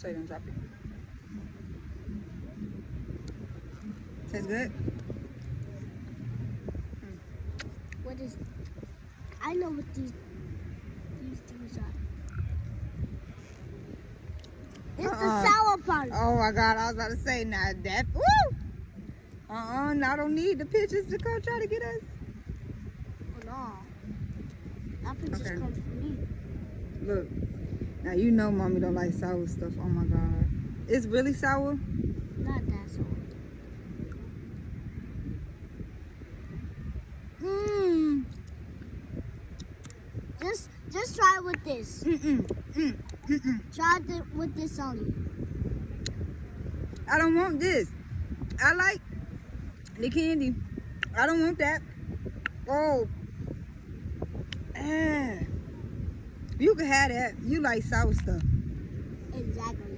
So you don't drop it. Tastes good? What is? I know what these things are. It's the sour part. Oh my God, I was about to say, now that, woo! I don't need the pictures to come try to get us. Oh, no. That pictures Okay. come from me. Look, now you know mommy don't like sour stuff. Oh my God. It's really sour? Not that sour. Mmm. Just try it with this. Try it with this only. I don't want this. I like the candy. I don't want that. Oh. You can have that. You like sour stuff. Exactly.